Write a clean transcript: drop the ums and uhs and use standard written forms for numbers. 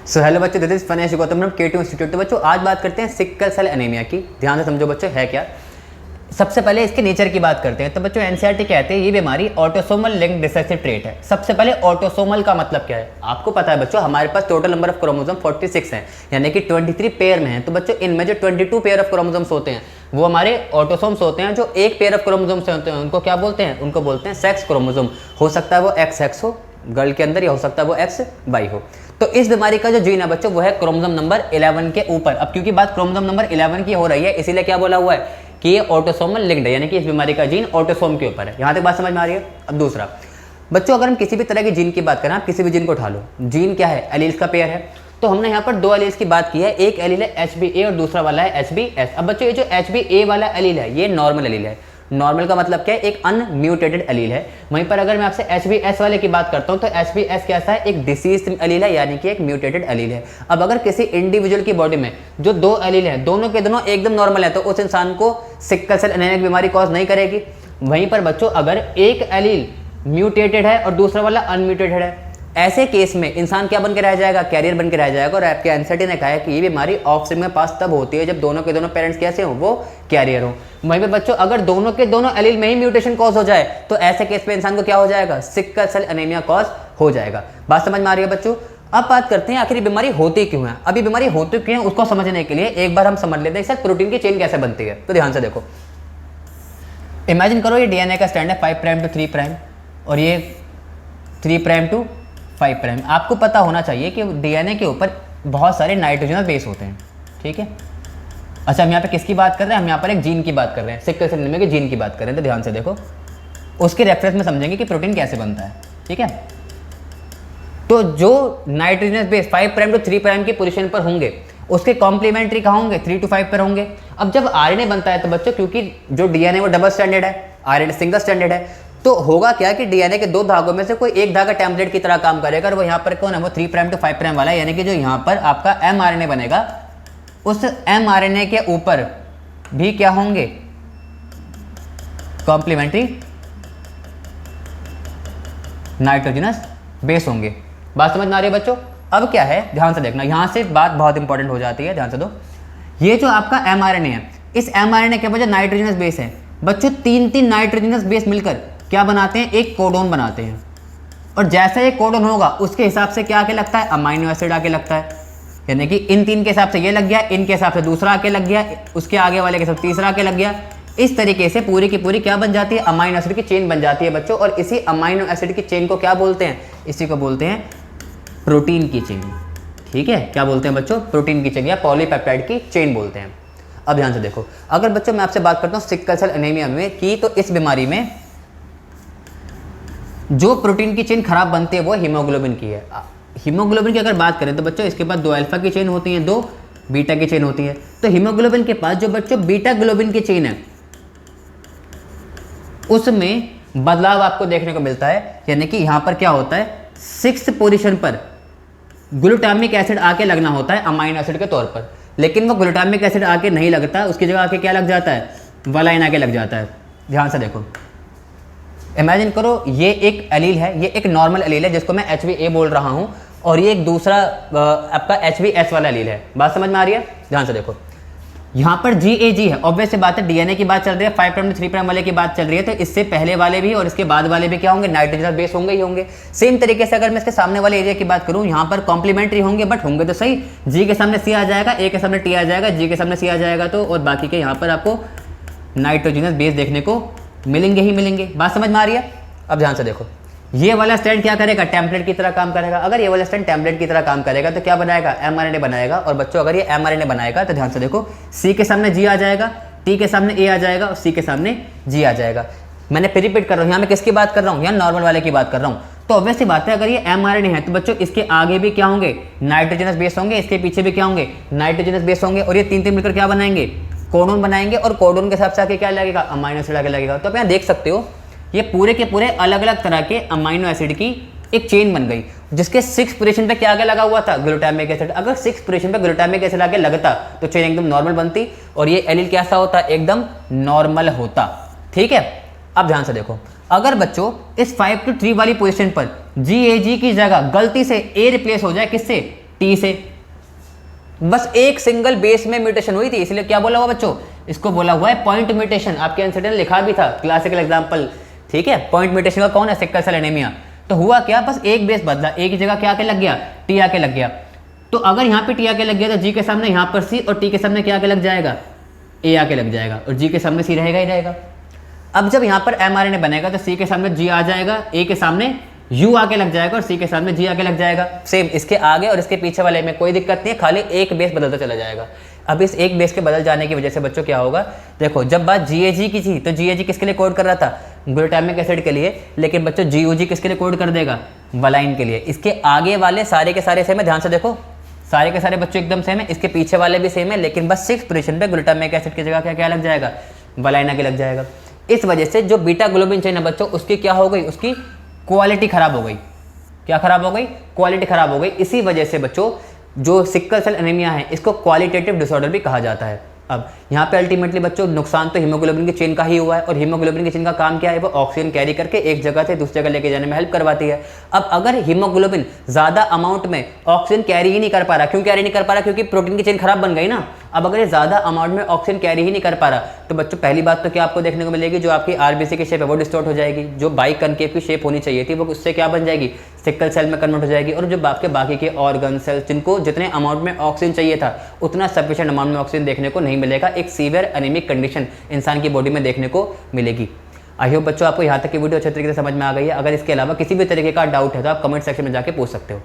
सो hello बच्चों, this is Fanesh Gautam from K2 institute. तो बच्चों आज बात करते हैं सिकल सेल एनीमिया की। ध्यान से समझो बच्चों, है क्या। सबसे पहले इसके नेचर की बात करते हैं। तो बच्चों एनसीईआरटी कहते हैं ये बीमारी ऑटोसोमल लिंक्ड रिसेसिव ट्रेट है। सबसे पहले ऑटोसोमल का मतलब क्या है आपको पता है बच्चों। हमारे पास टोटल नंबर ऑफ क्रोमोसोम 46 हैं, यानी कि 23 पेयर में है। तो बच्चों इनमें जो 22 पेयर ऑफ क्रोमोसोम्स होते हैं वो हमारे ऑटोसोम्स होते हैं। जो एक पेयर ऑफ क्रोमोसोम से होते हैं उनको क्या बोलते हैं, उनको बोलते हैं सेक्स क्रोमोसोम। हो सकता है वो XX हो गर्ल के अंदर, या हो सकता है वो XY हो। तो इस बीमारी का जो जीन है बच्चों वो है क्रोमोसोम नंबर 11 के ऊपर। अब क्योंकि बात क्रोमोसोम नंबर 11 की हो रही है इसीलिए क्या बोला हुआ है कि ये ऑटोसोमल लिंक्ड है, यानी कि इस बीमारी का जीन ऑटोसोम के ऊपर है। यहाँ तक बात समझ में आ रही है। अब दूसरा बच्चों, अगर हम किसी भी तरह की जीन की बात करें, आप किसी भी जीन को उठा लो, जीन क्या है, एलील्स का पेयर है। तो हमने यहाँ पर दो एलील्स की बात की है, एक एलील है HBA और दूसरा वाला है HBS। अब बच्चों ये जो HBA वाला एलील है ये नॉर्मल एलील है। नॉर्मल का मतलब क्या है, एक अनम्यूटेटेड एलील है। वहीं पर अगर मैं आपसे HBS वाले की बात करता हूं तो HBS कैसा है, एक डिसीज एलील है, यानी कि एक म्यूटेटेड एलील है। अब अगर किसी इंडिविजुअल की बॉडी में जो दो एलील हैं दोनों के दोनों एकदम नॉर्मल है तो उस इंसान को सिकल सेल एनीमिया की बीमारी कॉज नहीं करेगी। वहीं पर बच्चों अगर एक एलील म्यूटेटेड है और दूसरा वाला अनम्यूटेटेड है, ऐसे केस में इंसान क्या बन के रह जाएगा, कैरियर बन के रह जाएगा। और आपके एनसीईआरटी ने कहा है कि ये बीमारी ऑफस्प्रिंग में पास तब होती है जब दोनों के दोनों पेरेंट्स कैसे हो, वो कैरियर हो। वहीं पे बच्चों अगर दोनों के दोनों एलील में ही म्यूटेशन कॉज हो जाए तो ऐसे केस पे इंसान को क्या हो जाएगा, सिकल सेल एनीमिया कॉज हो जाएगा। बात समझ में आ रही है बच्चों। अब बात करते हैं आखिर ये बीमारी होती क्यों है। अभी बीमारी होती क्यों है उसको समझने के लिए एक बार हम समझ लेते हैं सर प्रोटीन की चेन कैसे बनती है। तो ध्यान से देखो, इमेजिन करो ये डीएनए का स्टैंड है 5 प्राइम टू 3 प्राइम और ये 3 प्राइम टू 5 प्राइम। आपको पता होना चाहिए कि डीएनए के ऊपर बहुत सारे नाइट्रोजनस बेस होते हैं, ठीक है। अच्छा, हम यहाँ पे किसकी बात कर रहे हैं, हम यहाँ पर एक जीन की बात कर रहे हैं, सिकल सेल एनीमिया के जीन की बात कर रहे हैं। तो ध्यान से देखो, उसके रेफरेंस में समझेंगे कि प्रोटीन कैसे बनता है, ठीक है। तो जो nitrogenous base 5 prime to 3 prime की पोजीशन पर होंगे उसके कॉम्प्लीमेंट्री कहाँ होंगे, 3 टू 5 पर होंगे। अब जब आरएनए बनता है तो बच्चों क्योंकि जो डीएनए वो डबल स्टैंडर्ड है, आरएनए सिंगल स्टैंडर्ड है, तो होगा क्या कि डीएनए के दो धागों में से कोई एक धागा टेम्पलेट की तरह काम करेगा और वो यहाँ पर कौन है, वो 3 प्राइम टू 5 प्राइम वाला है। यानी कि जो यहाँ पर आपका mRNA बनेगा उस mRNA के ऊपर भी क्या होंगे, कॉम्प्लीमेंट्री नाइट्रोजनस बेस होंगे। बात समझ में आ रही है बच्चों। अब क्या है, ध्यान से देखना, यहां से बात बहुत इंपॉर्टेंट हो जाती है, ध्यान से दो। ये जो आपका mRNA है, इस mRNA के ऊपर जो नाइट्रोजनस बेस है बच्चों, 3 नाइट्रोजनस बेस मिलकर क्या बनाते हैं, एक कोडोन बनाते हैं। और जैसा ये कोडोन होगा उसके हिसाब से क्या आके लगता है, अमाइनो एसिड आके लगता है। यानी कि इन 3 के हिसाब से ये लग गया, इनके हिसाब से दूसरा आके लग गया, उसके आगे वाले के हिसाब से तीसरा आके लग गया। इस तरीके से पूरी की पूरी क्या बन जाती है, अमाइनो एसिड की चेन बन जाती है बच्चों। और इसी अमाइनो एसिड की चेन को क्या बोलते हैं, इसी को बोलते हैं प्रोटीन की चेन, ठीक है। क्या बोलते हैं बच्चों, प्रोटीन की चेन या पॉलीपेप्टाइड की चेन बोलते हैं। अब ध्यान से देखो, अगर बच्चों मैं आपसे बात करता हूँ सिकल सेल एनीमिया में की, तो इस बीमारी में जो प्रोटीन की चेन खराब बनती है वो हीमोग्लोबिन की है। हीमोग्लोबिन की अगर बात करें तो बच्चों इसके पास 2 अल्फा की चेन होती है, 2 बीटा की चेन होती है। तो हीमोग्लोबिन के पास जो बच्चों बीटा ग्लोबिन की चेन है उसमें बदलाव आपको देखने को मिलता है। यानी कि यहां पर क्या होता है, 6th पोजीशन पर ग्लूटामिक एसिड आके लगना होता है अमाइनो एसिड के तौर पर, लेकिन वो ग्लूटामिक एसिड आके नहीं लगता, उसकी जगह आके क्या लग जाता है, वलाइन आके लग जाता है। ध्यान से देखो, इमेजिन करो ये एक एलील है, ये एक नॉर्मल एलील है जिसको मैं HBA बोल रहा हूं, और ये एक दूसरा आपका HBS वाला एलील है। बात समझ में आ रही है। ध्यान से देखो, यहाँ पर GAG है, ऑब्वियस सी बात है, डीएनए की बात चल रही है, 5 प्राइम टू 3 प्राइम वाले की बात चल रही है, तो इससे पहले वाले भी और इसके बाद वाले भी क्या होंगे, नाइट्रोजनस बेस होंगे ही होंगे। सेम तरीके से अगर मैं इसके सामने वाले एरिया की बात करूँ, यहाँ पर कॉम्प्लीमेंट्री होंगे, बट होंगे तो सही, G के सामने C आ जाएगा, A के सामने T आ जाएगा, G के सामने C आ जाएगा, तो और बाकी के यहाँ पर आपको नाइट्रोजनस बेस देखने को मिलेंगे ही मिलेंगे। बात समझ में आ रही है। अब ध्यान से देखो, ये वाला स्टैंड क्या करेगा, टेम्पलेट की तरह काम करेगा। अगर ये वाला स्टैंड टेम्पलेट की तरह काम करेगा तो क्या बनाएगा, mRNA बनाएगा। और बच्चों अगर ये mRNA बनाएगा तो ध्यान से देखो, C के सामने G आ जाएगा, T के सामने A आ जाएगा और C के सामने G आ जाएगा। मैंने फिर रिपीट कर रहा हूँ, यहाँ मैं किसकी बात कर रहा हूँ, यहाँ नॉर्मल वाले की बात कर रहा हूँ। तो ऑब्वियस सी बात है, अगर ये mRNA है तो बच्चों इसके आगे भी क्या होंगे, नाइट्रोजनस बेस होंगे, इसके पीछे भी क्या होंगे, नाइट्रोजनस बेस होंगे, और ये 3 मिलकर क्या बनाएंगे, कोडोन बनाएंगे। और कोडोन के हिसाब से आके क्या लगेगा, अमाइनो एसिड आके लगेगा। तो आप यहाँ देख सकते हो ये पूरे के पूरे अलग अलग तरह के अमाइनो एसिड की एक चेन बन गई, जिसके 6th पोजीशन पे क्या आगे लगा हुआ था, ग्लूटामिक एसिड। अगर 6th पोजीशन पे ग्लूटामिक एसिड आगे लगता तो चेन एकदम नॉर्मल बनती और ये एलील कैसा होता, एकदम नॉर्मल होता, ठीक है। अब ध्यान से देखो, अगर बच्चों इस 5 to 3 वाली पोजीशन पर GAG की जगह गलती से A रिप्लेस हो जाए, किससे, टी से, बस एक सिंगल बेस में म्यूटेशन हुई थी, इसलिए क्या बोला हुआ बच्चों, इसको बोला हुआ है पॉइंट म्यूटेशन। आपके आंसर ने लिखा भी था क्लासिकल एग्जांपल, ठीक है। पॉइंट म्यूटेशन का कौन है, सिकल सेल एनीमिया। तो हुआ क्या, बस एक बेस बदला, एक ही जगह क्या आके लग गया, टी आके लग गया। तो अगर यहाँ पे टी आके लग गया तो जी के सामने यहाँ पर सी, और टी के सामने क्या आके लग जाएगा, ए आके लग जाएगा, और जी के सामने सी रहेगा ही रहेगा। अब जब यहाँ पर mRNA बनेगा तो सी के सामने जी आ जाएगा, ए के सामने यू आके लग जाएगा, और सी के सामने जी आके लग जाएगा। सेम इसके आगे और इसके पीछे वाले में कोई दिक्कत नहीं है, खाली एक बेस बदलता चला जाएगा। अब इस एक बेस के बदल जाने की वजह से बच्चों क्या होगा, देखो जब बात GAG की थी तो GAG किसके लिए कोड कर रहा था, ग्लूटामिक एसिड के लिए, लेकिन बच्चों GUG किसके लिए कोड कर देगा, वलाइन के लिए। इसके आगे वाले सारे के सारे सेम है, ध्यान से देखो, सारे के सारे बच्चों एकदम सेम है, इसके पीछे वाले भी सेम है, लेकिन बस 6 पोजीशन पे ग्लूटामिक एसिड की जगह क्या क्या लग जाएगा, वलाइन आके लग जाएगा। इस वजह से जो बीटा ग्लोबिन चेन है बच्चों, उसकी क्या हो गई, उसकी क्वालिटी खराब हो गई। क्या खराब हो गई, क्वालिटी खराब हो गई। इसी वजह से बच्चों जो सिकल सेल एनीमिया है इसको क्वालिटेटिव डिसऑर्डर भी कहा जाता है। अब यहाँ पे अल्टीमेटली बच्चों नुकसान तो हीमोग्लोबिन की चेन का ही हुआ है, और हीमोग्लोबिन की चेन का काम क्या है, वो ऑक्सीजन कैरी करके एक जगह से दूसरी जगह लेके जाने में हेल्प करवाती है। अब अगर हीमोग्लोबिन ज़्यादा अमाउंट में ऑक्सीजन कैरी ही नहीं कर पा रहा, क्यों कैरी नहीं कर पा रहा, क्योंकि प्रोटीन की चेन खराब बन गई ना। अब अगर ये ज़्यादा अमाउंट में ऑक्सीजन कैरी ही नहीं कर पा रहा, तो बच्चों पहली बात तो क्या आपको देखने को मिलेगी, जो आपकी RBC की शेप है वो डिस्टॉर्ट हो जाएगी, जो बाई कनकेव की शेप होनी चाहिए थी वो उससे क्या बन जाएगी, सिकल सेल में कन्वर्ट हो जाएगी। और जो आपके बाकी के ऑर्गन सेल्स जिनको जितने अमाउंट में ऑक्सीजन चाहिए था उतना सफिशिएंट अमाउंट में ऑक्सीजन देखने को नहीं मिलेगा, एक सीवियर एनीमिक कंडीशन इंसान की बॉडी में देखने को मिलेगी। आई होप बच्चों आपको यहाँ तक की वीडियो अच्छे तरीके से समझ में आ गई है। अगर इसके अलावा किसी भी तरीके का डाउट है तो आप कमेंट सेक्शन में जाके पूछ सकते हो।